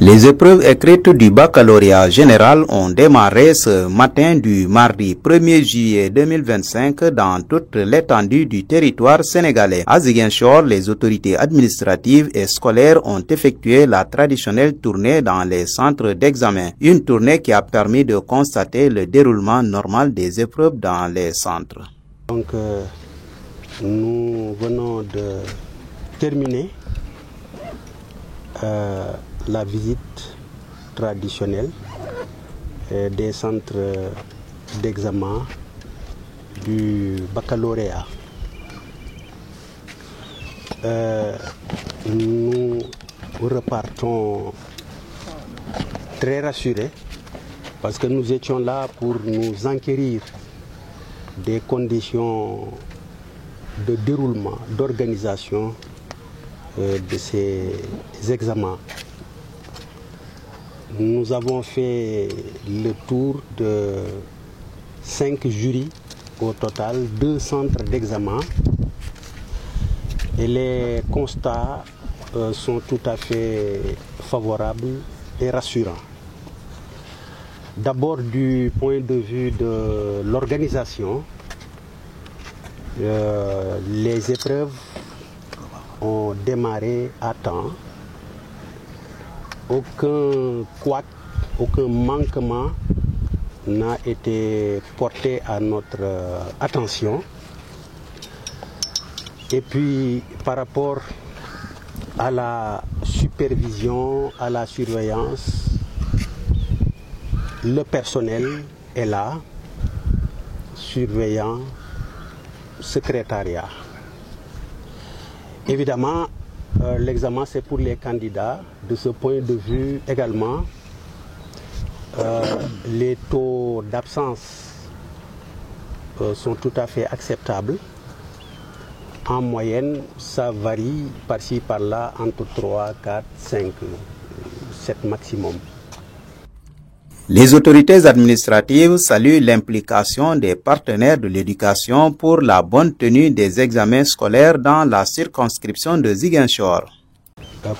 Les épreuves écrites du baccalauréat général ont démarré ce matin du mardi 1er juillet 2025 dans toute l'étendue du territoire sénégalais. À Ziguinchor, les autorités administratives et scolaires ont effectué la traditionnelle tournée dans les centres d'examen. Une tournée qui a permis de constater le déroulement normal des épreuves dans les centres. Donc, nous venons de terminer la visite traditionnelle des centres d'examen du baccalauréat. Nous repartons très rassurés parce que nous étions là pour nous enquérir des conditions de déroulement, d'organisation de ces examens. Nous avons fait le tour de 5 jurys au total, 2 centres d'examen, et les constats sont tout à fait favorables et rassurants. D'abord du point de vue de l'organisation, les épreuves ont démarré à temps. Aucun couac, aucun manquement n'a été porté à notre attention. Et puis par rapport à la supervision, à la surveillance, le personnel est là, surveillant, secrétariat. Évidemment, l'examen c'est pour les candidats. De ce point de vue également, les taux d'absence sont tout à fait acceptables. En moyenne, ça varie par-ci par-là entre 3, 4, 5, 7 maximum. Les autorités administratives saluent l'implication des partenaires de l'éducation pour la bonne tenue des examens scolaires dans la circonscription de Ziguinchor.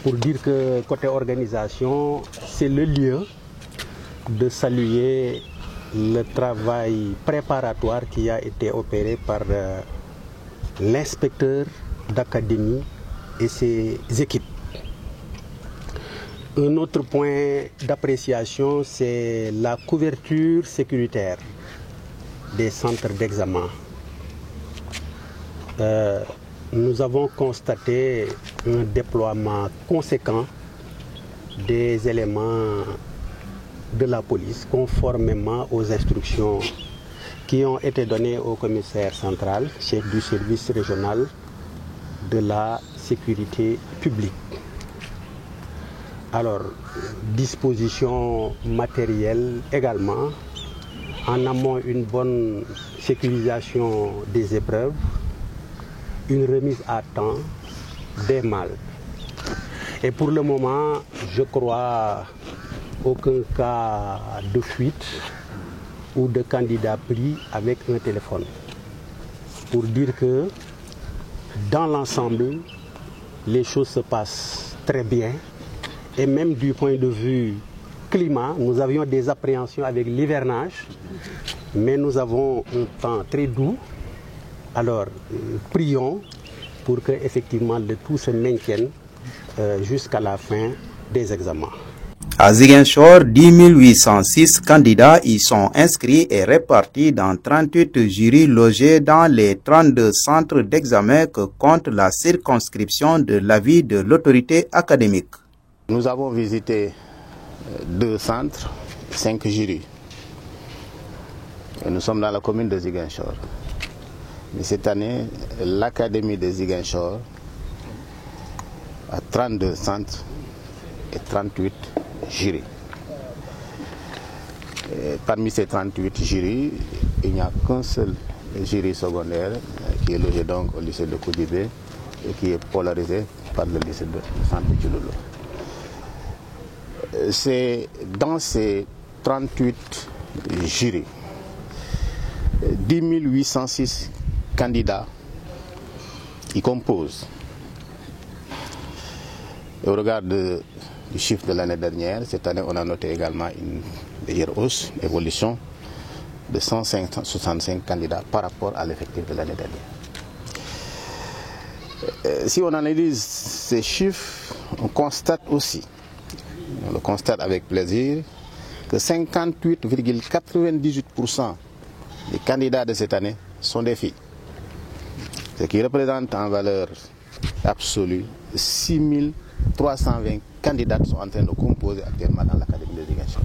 Pour dire que côté organisation, c'est le lieu de saluer le travail préparatoire qui a été opéré par l'inspecteur d'académie et ses équipes. Un autre point d'appréciation, c'est la couverture sécuritaire des centres d'examen. Nous avons constaté un déploiement conséquent des éléments de la police conformément aux instructions qui ont été données au commissaire central, chef du service régional de la sécurité publique. Alors, disposition matérielle également, en amont une bonne sécurisation des épreuves, une remise à temps des malles. Et pour le moment, je crois aucun cas de fuite ou de candidat pris avec un téléphone. Pour dire que dans l'ensemble, les choses se passent très bien. Et même du point de vue climat, nous avions des appréhensions avec l'hivernage, mais nous avons un temps très doux. Alors, prions pour que effectivement le tout se maintienne jusqu'à la fin des examens. À Ziguinchor, 10 806 candidats y sont inscrits et répartis dans 38 jurys logés dans les 32 centres d'examen que compte la circonscription de l'avis de l'autorité académique. Nous avons visité 2 centres, 5 jurys. Et nous sommes dans la commune de Ziguinchor. Mais cette année, l'académie de Ziguinchor a 32 centres et 38 jurys. Et parmi ces 38 jurys, il n'y a qu'un seul jury secondaire qui est logé donc au lycée de Koudibé et qui est polarisé par le lycée de Centre Djouloulou. C'est dans ces 38 jurys, 10 806 candidats qui composent Et au regard du chiffre de l'année dernière, cette année, on a noté également une légère hausse, évolution de 165 candidats par rapport à l'effectif de l'année dernière. Si on analyse ces chiffres, on constate aussi, on le constate avec plaisir, que 58,98% des candidats de cette année sont des filles. Ce qui représente en valeur absolue 6 320 candidats sont en train de composer actuellement dans l'Académie de Ziguinchor.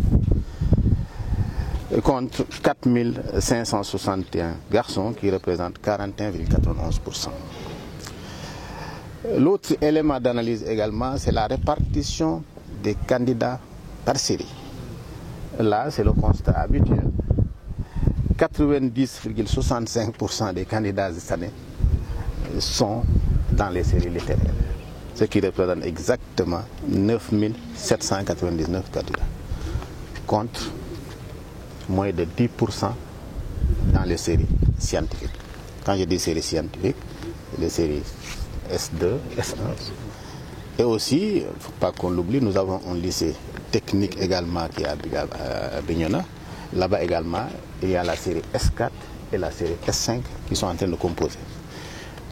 Contre 4 561 garçons qui représentent 41,91%. L'autre élément d'analyse également, c'est la répartition des candidats par série. Là, c'est le constat habituel. 90,65% des candidats cette année sont dans les séries littéraires, ce qui représente exactement 9 799 candidats, contre moins de 10% dans les séries scientifiques. Quand je dis séries scientifiques, les séries S2, S1. Et aussi, il ne faut pas qu'on l'oublie, nous avons un lycée technique également qui est à Bignona. Là-bas également, il y a la série S4 et la série S5 qui sont en train de composer.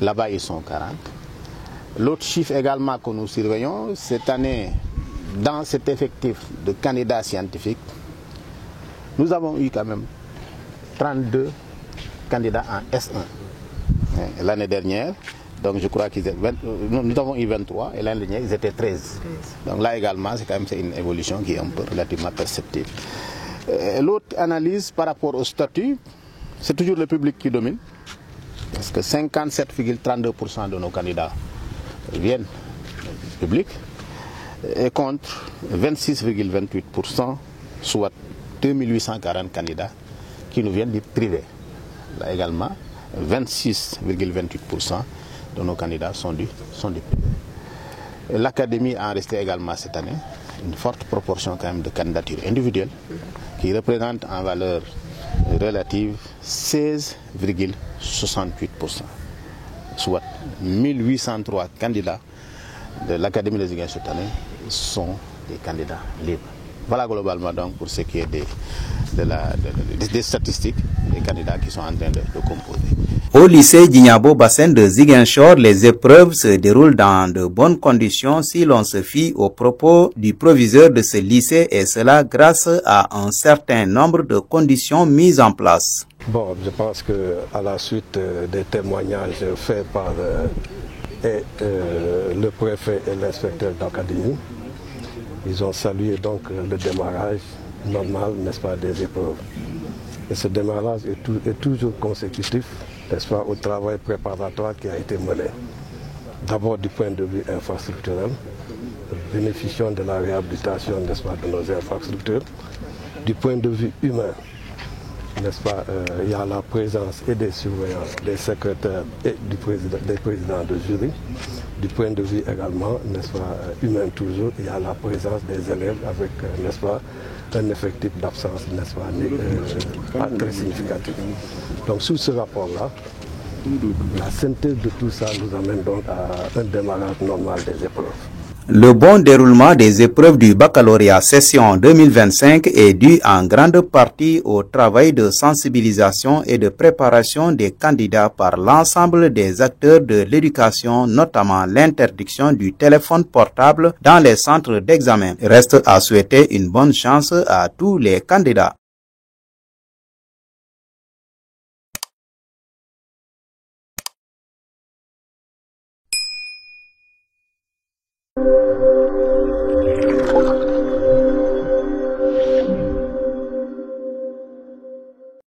Là-bas, ils sont 40. L'autre chiffre également que nous surveillons, cette année, dans cet effectif de candidats scientifiques, nous avons eu quand même 32 candidats en S1. L'année dernière, donc je crois qu'ils nous avons eu 23 et l'année dernière, ils étaient 13. Donc là également, c'est quand même une évolution qui est un peu relativement perceptible. L'autre analyse par rapport au statut, c'est toujours le public qui domine, parce que 57,32% de nos candidats viennent du public, et contre 26,28%, soit 2840 candidats qui nous viennent du privé. Là également, 26,28% de nos candidats sont du privé. L'Académie a resté également cette année une forte proportion quand même de candidatures individuelles qui représentent en valeur relative 16,68%, soit 1803 candidats de l'Académie de Ziguinchor cette année sont des candidats libres. Voilà globalement donc pour ce qui est des statistiques des candidats qui sont en train de composer. Au lycée Djignabo Bassin de Ziguinchor, les épreuves se déroulent dans de bonnes conditions si l'on se fie aux propos du proviseur de ce lycée, et cela grâce à un certain nombre de conditions mises en place. Bon, je pense qu'à la suite des témoignages faits par le préfet et l'inspecteur d'académie, ils ont salué donc le démarrage normal, n'est-ce pas, des épreuves. Et ce démarrage est toujours consécutif, n'est-ce pas, au travail préparatoire qui a été mené. D'abord du point de vue infrastructurel, bénéficiant de la réhabilitation, n'est-ce pas, de nos infrastructures. Du point de vue humain, n'est-ce pas, il y a la présence et des surveillants, des secrétaires et des présidents de jury. Du point de vue également, n'est-ce pas, humain toujours, il y a la présence des élèves avec, n'est-ce pas, un effectif d'absence, n'est-ce pas, très significatif. Donc sous ce rapport-là, la synthèse de tout ça nous amène donc à un démarrage normal des épreuves. Le bon déroulement des épreuves du baccalauréat session 2025 est dû en grande partie au travail de sensibilisation et de préparation des candidats par l'ensemble des acteurs de l'éducation, notamment l'interdiction du téléphone portable dans les centres d'examen. Reste à souhaiter une bonne chance à tous les candidats.